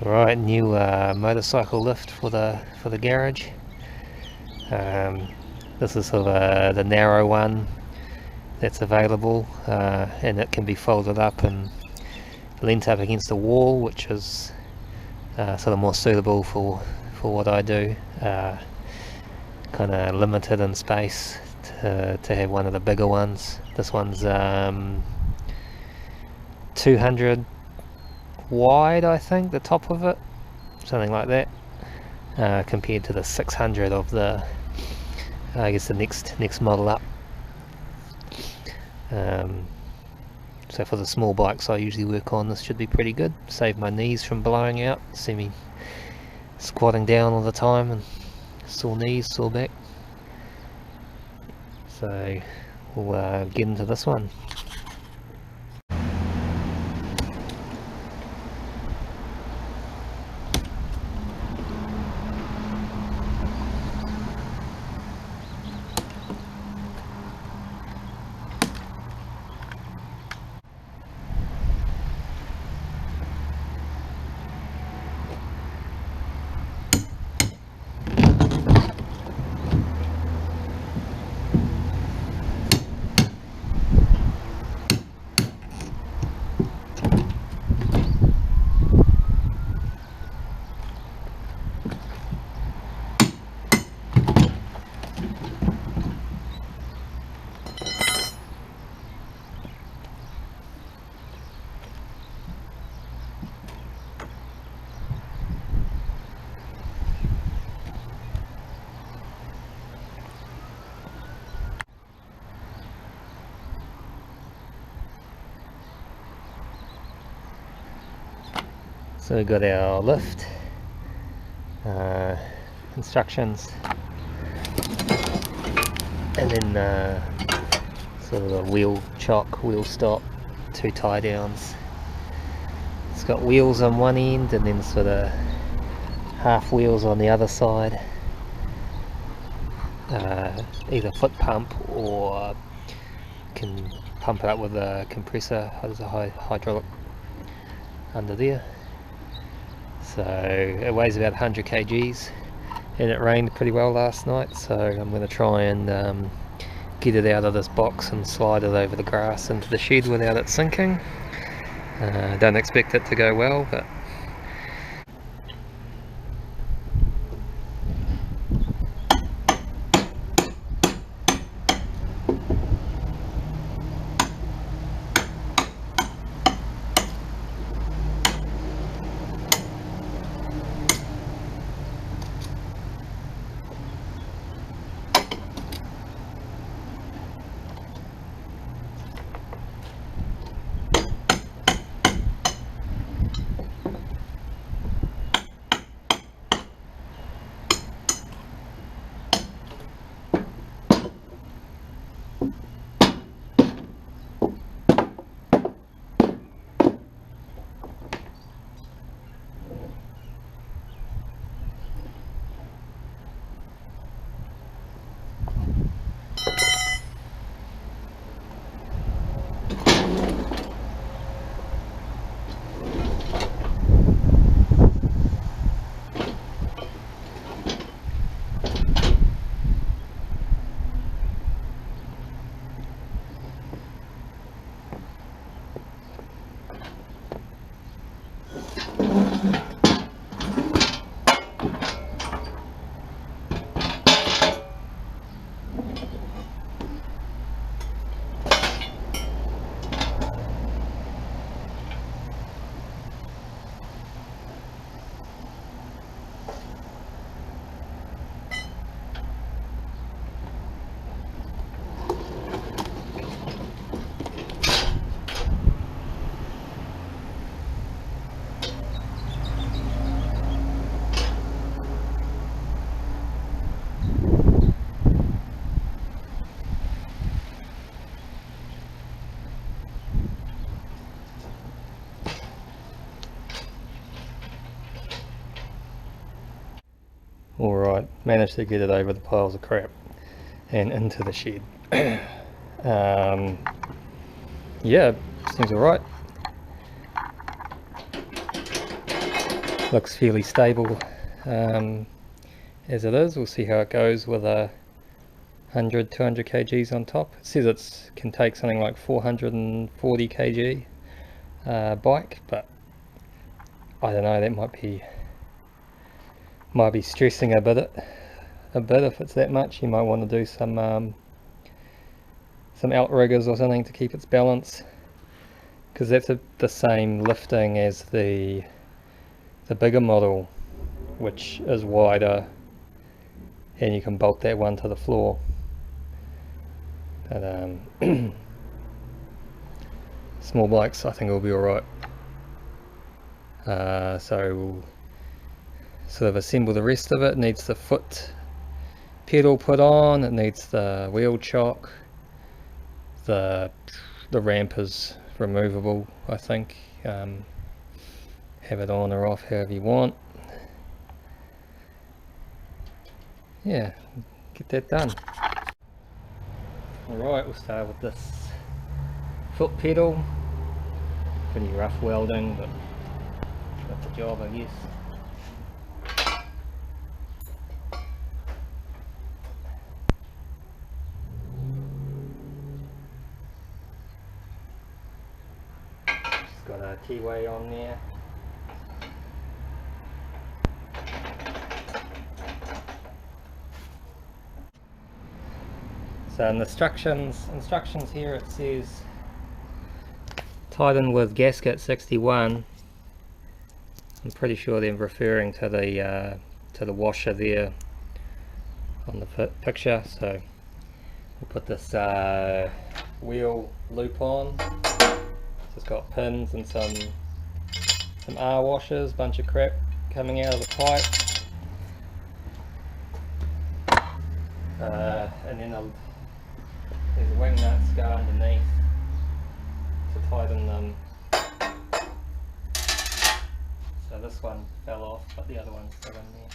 Right, new motorcycle lift for the garage. This is sort of the narrow one that's available, and it can be folded up and leant up against the wall, which is sort of more suitable for what I do. Kind of limited in space to have one of the bigger ones. This one's 200 wide, I think, the top of it, something like that, compared to the 600 of the I guess the next model up. So for the small bikes I usually work on, this should be pretty good. Save my knees from blowing out. See me squatting down all the time and sore knees, sore back. So we'll get into this one. So we've got our lift, instructions, and then sort of a wheel chock, wheel stop, 2 tie downs. It's got wheels on one end and then sort of half wheels on the other side. Either foot pump or can pump it up with a compressor. There's a hydraulic under there. So it weighs about 100 kgs, and it rained pretty well last night, so I'm going to try and get it out of this box and slide it over the grass into the shed without it sinking. Don't expect it to go well, but alright, managed to get it over the piles of crap and into the shed. Yeah, seems alright. looks fairly stable as it is. We'll see how it goes with a 100-200 kgs on top. It says it can take something like 440 kg bike, but I don't know, that might be stressing a bit if it's that much. You might want to do some outriggers or something to keep its balance, because that's the same lifting as the bigger model, which is wider, and you can bolt that one to the floor. But small bikes, I think will be alright. So we'll sort of assemble the rest of it. It needs the foot pedal put on, it needs the wheel chock, the ramp is removable, I think. Have it on or off however you want. Yeah, get that done. Alright, we'll start with this foot pedal. Pretty rough welding, but got the job, I guess. Just got a T-way on there. So in the instructions here it says tighten with gasket 61. I'm pretty sure they're referring to the washer there on the picture. So we'll put this wheel loop on. So it's got pins and some R washers, bunch of crap coming out of the pipe. And then there's wing nuts go underneath to tighten them. So this one fell off, but the other one's still in there.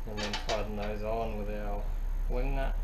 And then tighten those on with our wing nuts.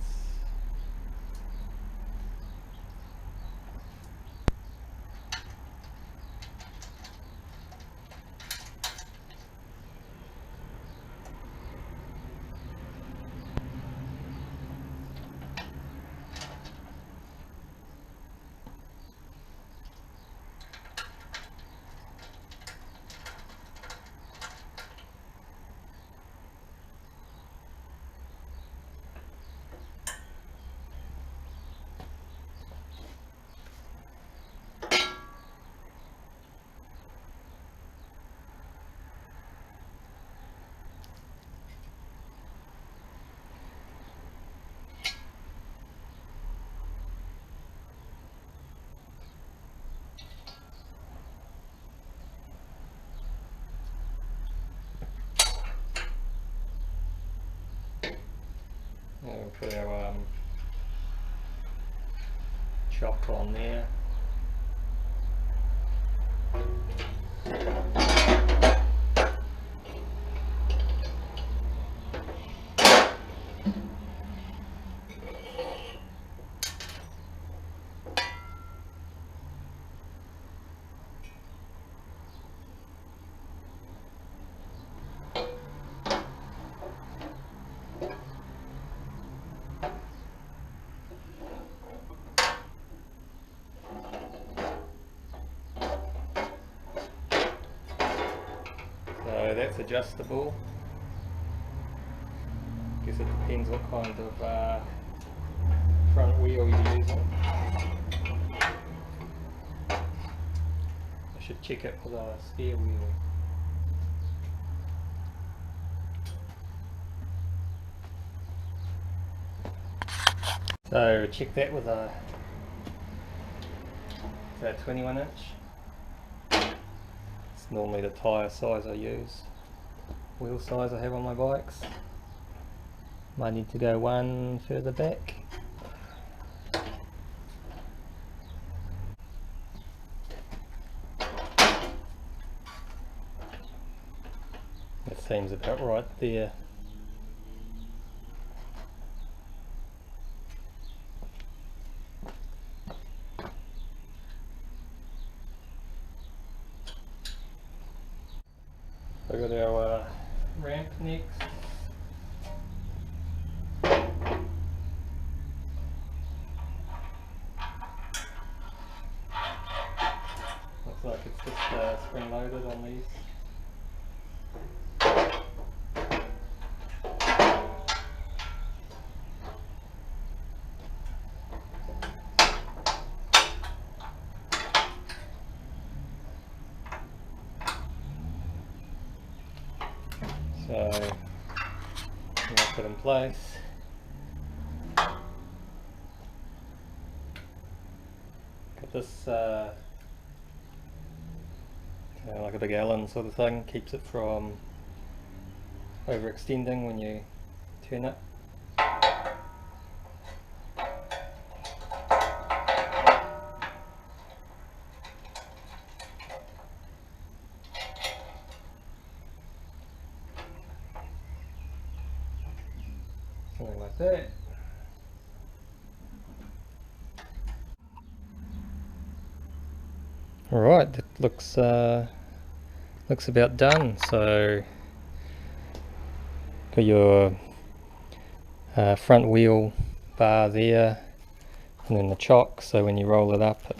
And we'll put our chock on there. So that's adjustable. Guess it depends what kind of front wheel you're using. I should check it with a spare wheel. So check that with a 21 inch. It's normally the tyre size I use, wheel size I have on my bikes. Might need to go one further back. That seems about right there. We've got our ramp next. Looks like it's just spring loaded on these. So lock it in place. Got this like a big Allen sort of thing, keeps it from overextending when you turn it. Something like that. Alright, that looks about done. So got your front wheel bar there, and then the chock, so when you roll it up it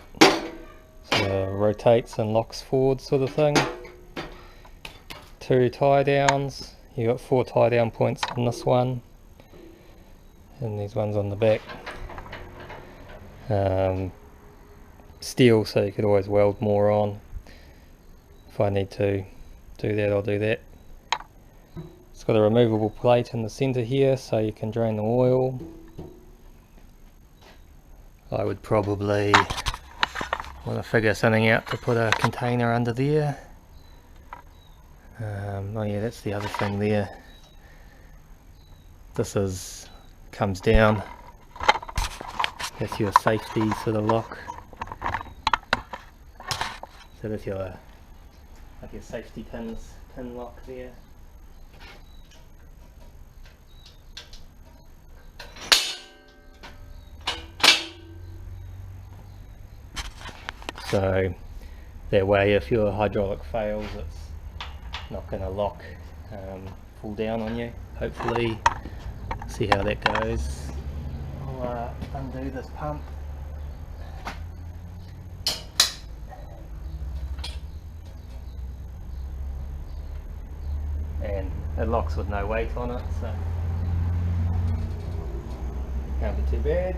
sort of rotates and locks forward sort of thing. 2 tie downs, you got 4 tie down points on this one, and these ones on the back. Steel, so you could always weld more on. If I need to do that, I'll do that. It's got a removable plate in the centre here, so you can drain the oil. I would probably want to figure something out to put a container under there. Oh yeah, that's the other thing there. This comes down. That's your safety sort of lock. So that's your safety pin lock there. So that way, if your hydraulic fails, it's not going to lock full down on you. Hopefully, see how that goes. I'll undo this pump. And it locks with no weight on it, so can't be too bad.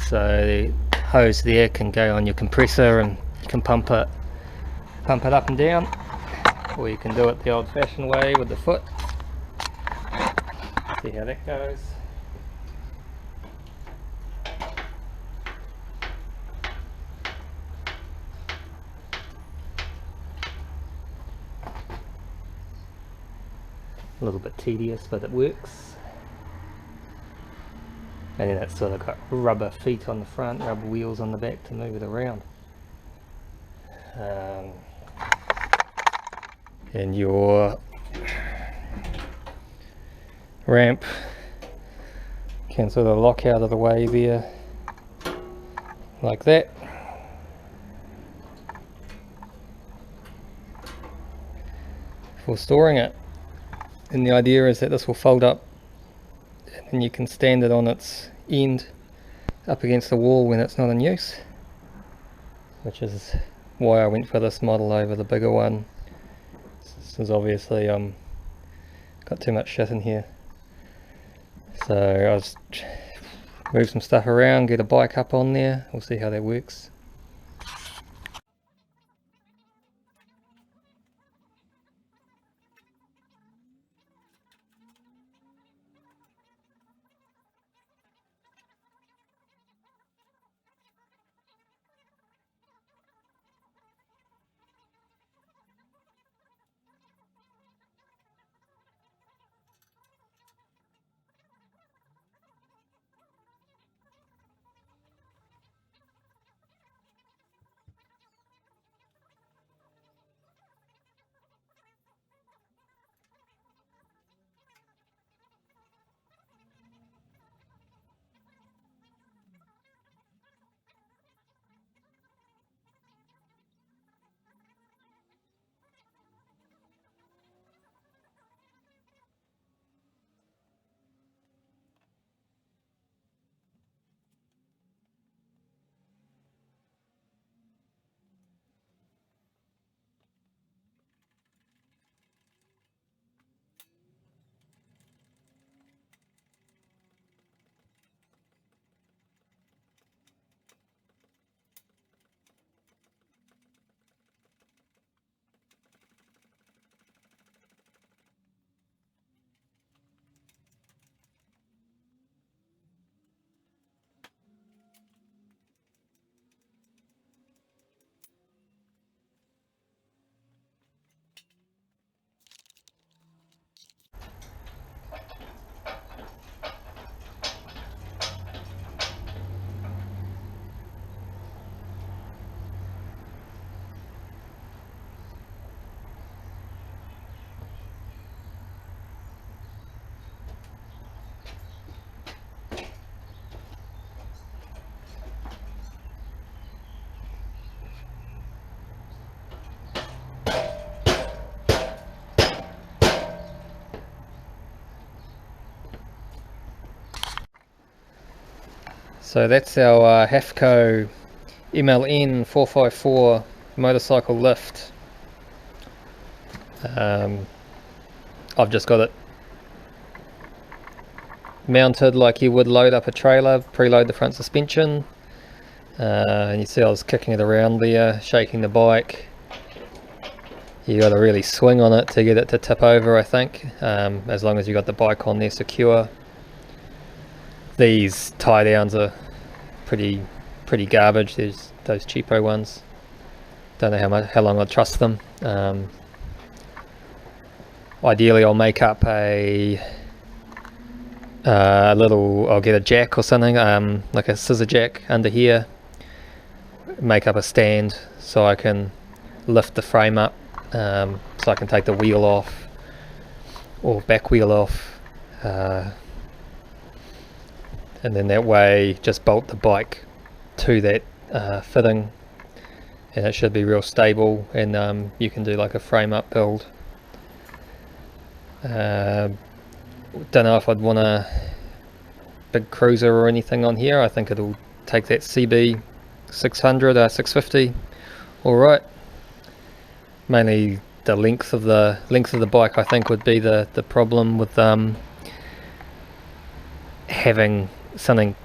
So the hose there can go on your compressor, and you can pump it up and down, or you can do it the old-fashioned way with the foot. See how that goes. A little bit tedious, but it works. And then it's sort of got rubber feet on the front, rubber wheels on the back to move it around. And your ramp can sort of lock out of the way there, like that. For storing it. And the idea is that this will fold up, and you can stand it on its end up against the wall when it's not in use, which is why I went for this model over the bigger one. This is obviously got too much shit in here, so I'll just move some stuff around, get a bike up on there. We'll see how that works. So that's our Hafco MLN-454 motorcycle lift. I've just got it mounted like you would load up a trailer, preload the front suspension, and you see I was kicking it around there, shaking the bike. You got to really swing on it to get it to tip over, I think, as long as you got the bike on there secure. These tie downs are pretty garbage. There's those cheapo ones. Don't know how long I'd trust them. Ideally I'll make up a little, I'll get a jack or something, like a scissor jack under here, make up a stand so I can lift the frame up, so I can take the wheel off or back wheel off, and then that way just bolt the bike to that fitting, and it should be real stable, and you can do like a frame up build. Don't know if I'd want a big cruiser or anything on here. I think it'll take that CB 600 or 650 alright. Mainly the length of the bike I think would be the problem with having something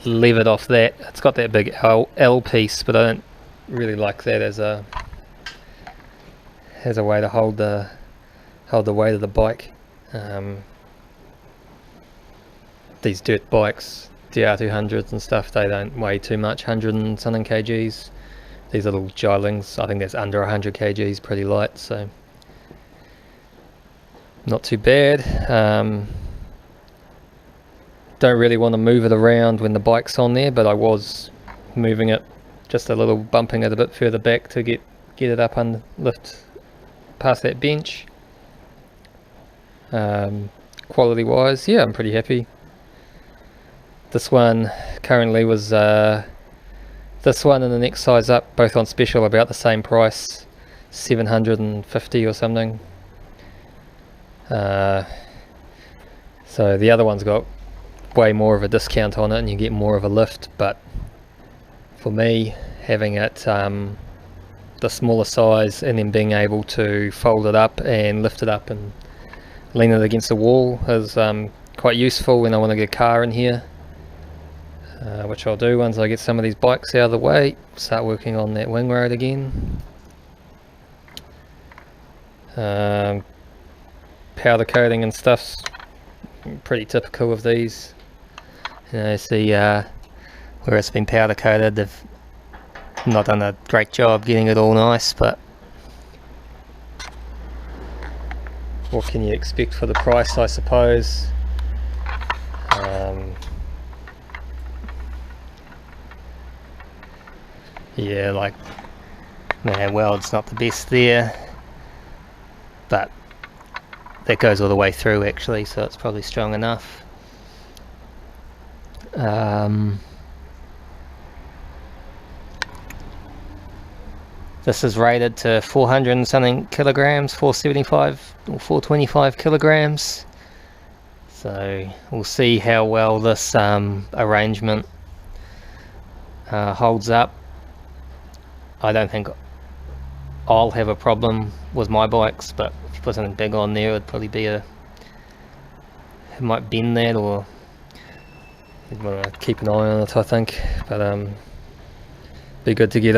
levered off that. It's got that big L piece, but I don't really like that as a way to hold the weight of the bike. These dirt bikes, the R200s and stuff, they don't weigh too much, 100 and something kgs. These little Gylings, I think that's under 100 kgs, pretty light, so not too bad. Don't really want to move it around when the bike's on there, but I was moving it just a little, bumping it a bit further back to get it up and lift past that bench. Quality wise, yeah, I'm pretty happy. This one currently was this one and the next size up, both on special, about the same price, 750 or something. So the other one's got way more of a discount on it and you get more of a lift, but for me, having it the smaller size and then being able to fold it up and lift it up and lean it against the wall is quite useful when I want to get a car in here, which I'll do once I get some of these bikes out of the way, start working on that wing road again. Powder coating and stuff's pretty typical of these. You know, see where it's been powder coated, they've not done a great job getting it all nice, but what can you expect for the price, I suppose. Yeah, like, yeah, well, it's not the best there, but that goes all the way through actually, so it's probably strong enough. This is rated to 400 and something kilograms, 475 or 425 kilograms. So we'll see how well this arrangement holds up. I don't think I'll have a problem with my bikes, but if you put something big on there, it'd probably be it might bend that, or you'd want to keep an eye on it, I think. But be good to get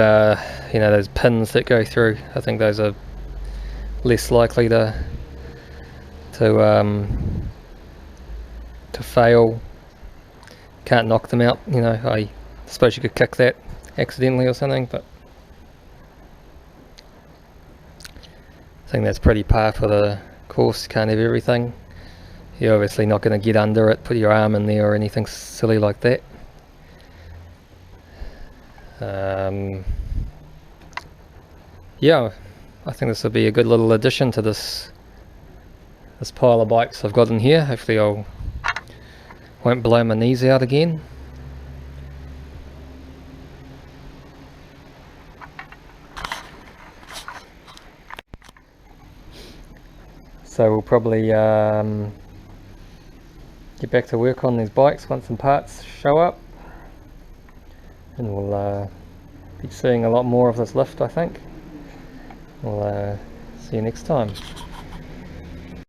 you know, those pins that go through. I think those are less likely to fail. Can't knock them out, you know. I suppose you could kick that accidentally or something, but I think that's pretty par for the course. Can't have everything. You're obviously not going to get under it, put your arm in there or anything silly like that. Yeah, I think this will be a good little addition to this pile of bikes I've got in here. Hopefully I won't blow my knees out again. So we'll probably get back to work on these bikes once some parts show up. and we'll be seeing a lot more of this lift, I think. We'll see you next time.